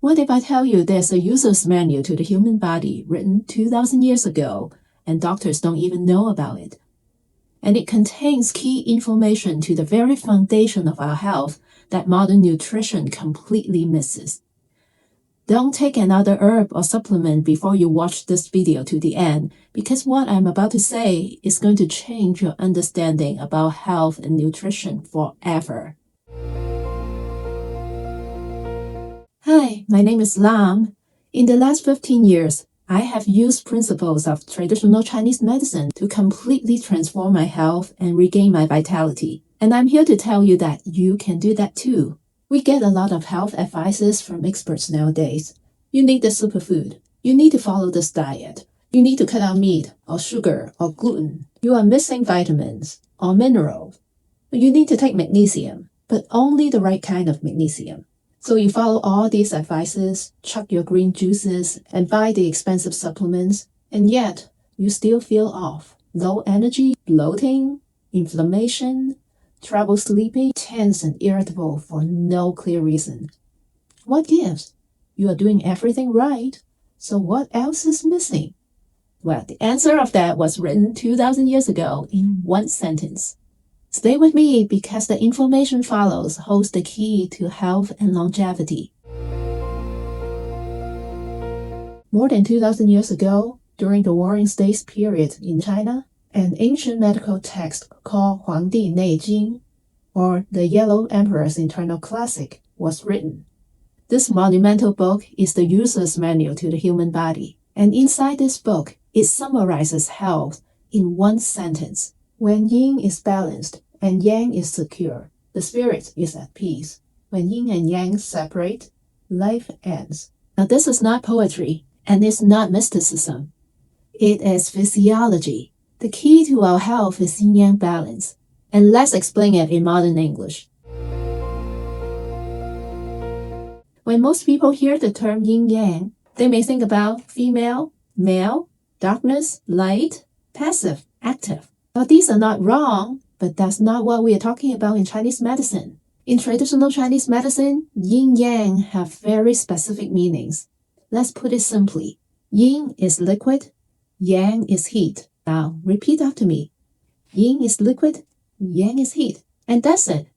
What if I tell you there's a user's manual to the human body written 2,000 years ago, and doctors don't even know about it? And it contains key information to the very foundation of our health that modern nutrition completely misses. Don't take another herb or supplement before you watch this video to the end, because what I'm about to say is going to change your understanding about health and nutrition forever. Hi, my name is Lam. In the last 15 years, I have used principles of traditional Chinese medicine to completely transform my health and regain my vitality. And I'm here to tell you that you can do that too. We get a lot of health advices from experts nowadays. You need the superfood. You need to follow this diet. You need to cut out meat or sugar or gluten. You are missing vitamins or minerals. You need to take magnesium, but only the right kind of magnesium. So you follow all these advices, chuck your green juices, and buy the expensive supplements, and yet you still feel off. Low energy, bloating, inflammation, trouble sleeping, tense and irritable for no clear reason. What gives? You are doing everything right, so what else is missing? Well, the answer of that was written 2,000 years ago in one sentence. Stay with me because the information follows holds the key to health and longevity. More than 2,000 years ago, during the Warring States period in China, an ancient medical text called Huangdi Neijing, or the Yellow Emperor's Internal Classic, was written. This monumental book is the user's manual to the human body, and inside this book, it summarizes health in one sentence. When yin is balanced and yang is secure, the spirit is at peace. When yin and yang separate, life ends. Now this is not poetry, and it's not mysticism. It is physiology. The key to our health is yin-yang balance. And let's explain it in modern English. When most people hear the term yin-yang, they may think about female, male, darkness, light, passive, active. Now, these are not wrong, but that's not what we are talking about in Chinese medicine. In traditional Chinese medicine, yin-yang have very specific meanings. Let's put it simply. Yin is liquid, yang is heat. Now, repeat after me. Yin is liquid, yang is heat. And that's it.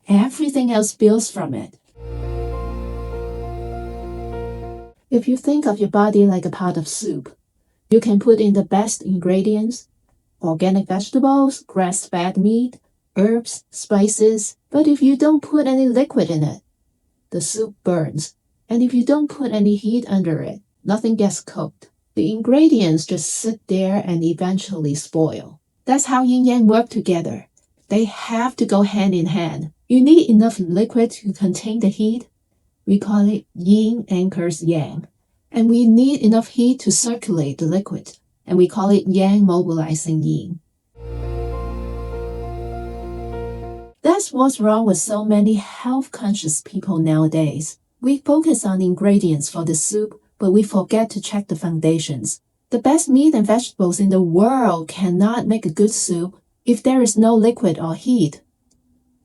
Everything else builds from it. If you think of your body like a pot of soup, you can put in the best ingredients, organic vegetables, grass-fed meat, herbs, spices. But if you don't put any liquid in it, the soup burns. And if you don't put any heat under it, nothing gets cooked. The ingredients just sit there and eventually spoil. That's how yin-yang work together. They have to go hand in hand. You need enough liquid to contain the heat. We call it yin anchors yang. And we need enough heat to circulate the liquid. And we call it yang mobilizing yin. That's what's wrong with so many health-conscious people nowadays. We focus on ingredients for the soup, but we forget to check the foundations. The best meat and vegetables in the world cannot make a good soup if there is no liquid or heat.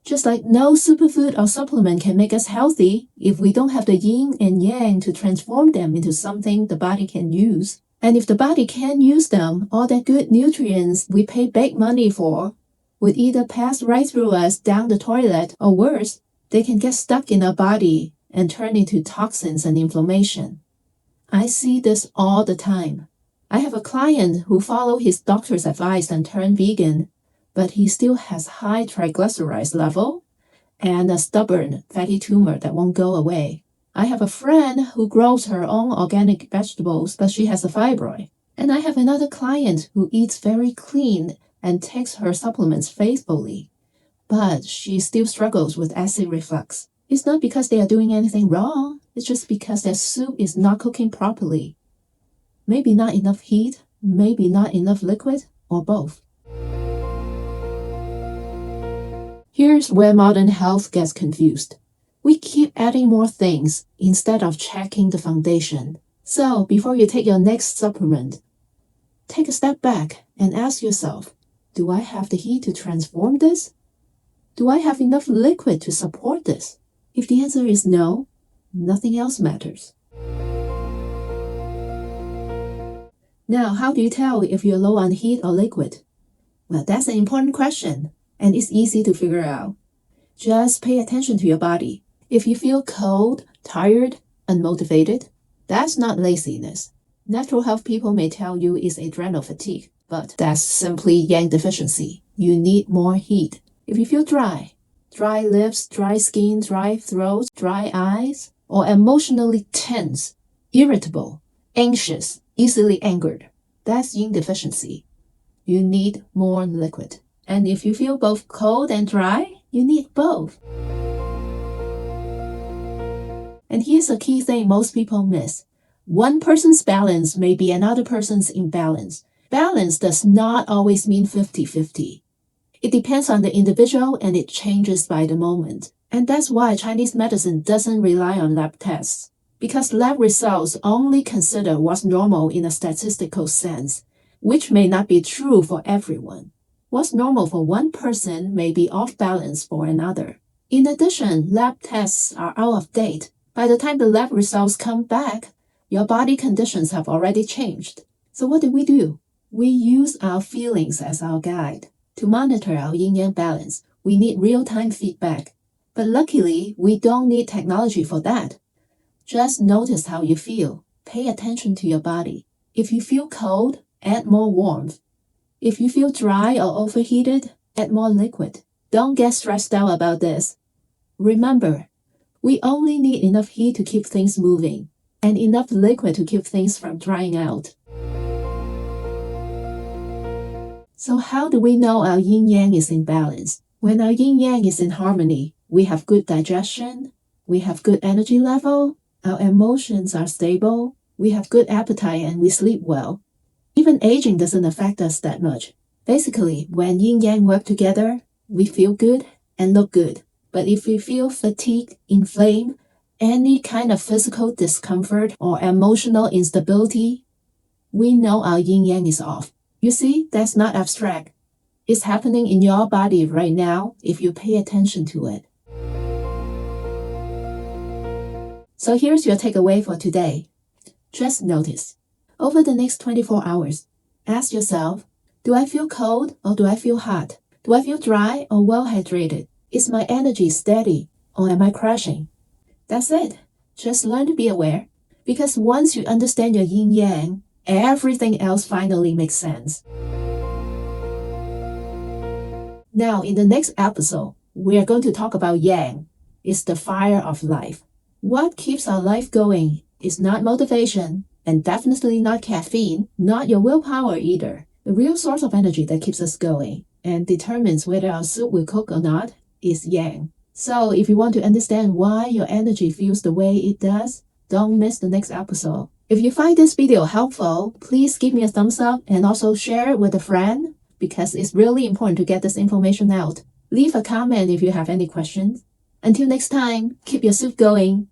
Just like no superfood or supplement can make us healthy if we don't have the yin and yang to transform them into something the body can use. And if the body can't use them, all that good nutrients we pay big money for would either pass right through us down the toilet, or worse, they can get stuck in our body and turn into toxins and inflammation. I see this all the time. I have a client who followed his doctor's advice and turned vegan, but he still has high triglycerides level and a stubborn fatty tumor that won't go away. I have a friend who grows her own organic vegetables, but she has a fibroid. And I have another client who eats very clean and takes her supplements faithfully, but she still struggles with acid reflux. It's not because they are doing anything wrong. It's just because their soup is not cooking properly. Maybe not enough heat, maybe not enough liquid, or both. Here's where modern health gets confused. We keep adding more things instead of checking the foundation. So before you take your next supplement, take a step back and ask yourself, do I have the heat to transform this? Do I have enough liquid to support this? If the answer is no, Nothing else matters. Now, how do you tell if you're low on heat or liquid? Well, that's an important question, and it's easy to figure out. Just pay attention to your body. If you feel cold, tired, unmotivated, that's not laziness. Natural health people may tell you it's adrenal fatigue, but that's simply yang deficiency. You need more heat. If you feel dry lips, dry skin, dry throat, dry eyes, or emotionally tense, irritable, anxious, easily angered, that's yin deficiency. You need more liquid. And if you feel both cold and dry, you need both. And here's a key thing most people miss. One person's balance may be another person's imbalance. Balance does not always mean 50-50. It depends on the individual and it changes by the moment. And that's why Chinese medicine doesn't rely on lab tests. Because lab results only consider what's normal in a statistical sense, which may not be true for everyone. What's normal for one person may be off balance for another. In addition, lab tests are out of date. By the time the lab results come back, your body conditions have already changed. So what do? We use our feelings as our guide. To monitor our yin-yang balance, we need real-time feedback. But luckily, we don't need technology for that. Just notice how you feel. Pay attention to your body. If you feel cold, add more warmth. If you feel dry or overheated, add more liquid. Don't get stressed out about this. Remember, we only need enough heat to keep things moving, and enough liquid to keep things from drying out. So how do we know our yin-yang is in balance? When our yin-yang is in harmony, we have good digestion, we have good energy level, our emotions are stable, we have good appetite, and we sleep well. Even aging doesn't affect us that much. Basically, when yin-yang work together, we feel good and look good. But if we feel fatigued, inflamed, any kind of physical discomfort or emotional instability, we know our yin-yang is off. You see, that's not abstract. It's happening in your body right now if you pay attention to it. So here's your takeaway for today. Just notice. Over the next 24 hours, ask yourself, do I feel cold or do I feel hot? Do I feel dry or well hydrated? Is my energy steady or am I crashing? That's it. Just learn to be aware. Because once you understand your yin-yang, everything else finally makes sense. Now, in the next episode, we are going to talk about yang. It's the fire of life. What keeps our life going is not motivation, and definitely not caffeine, not your willpower either. The real source of energy that keeps us going and determines whether our soup will cook or not is yang. So if you want to understand why your energy feels the way it does, don't miss the next episode. If you find this video helpful, please give me a thumbs up and also share it with a friend because it's really important to get this information out. Leave a comment if you have any questions. Until next time, keep your soup going.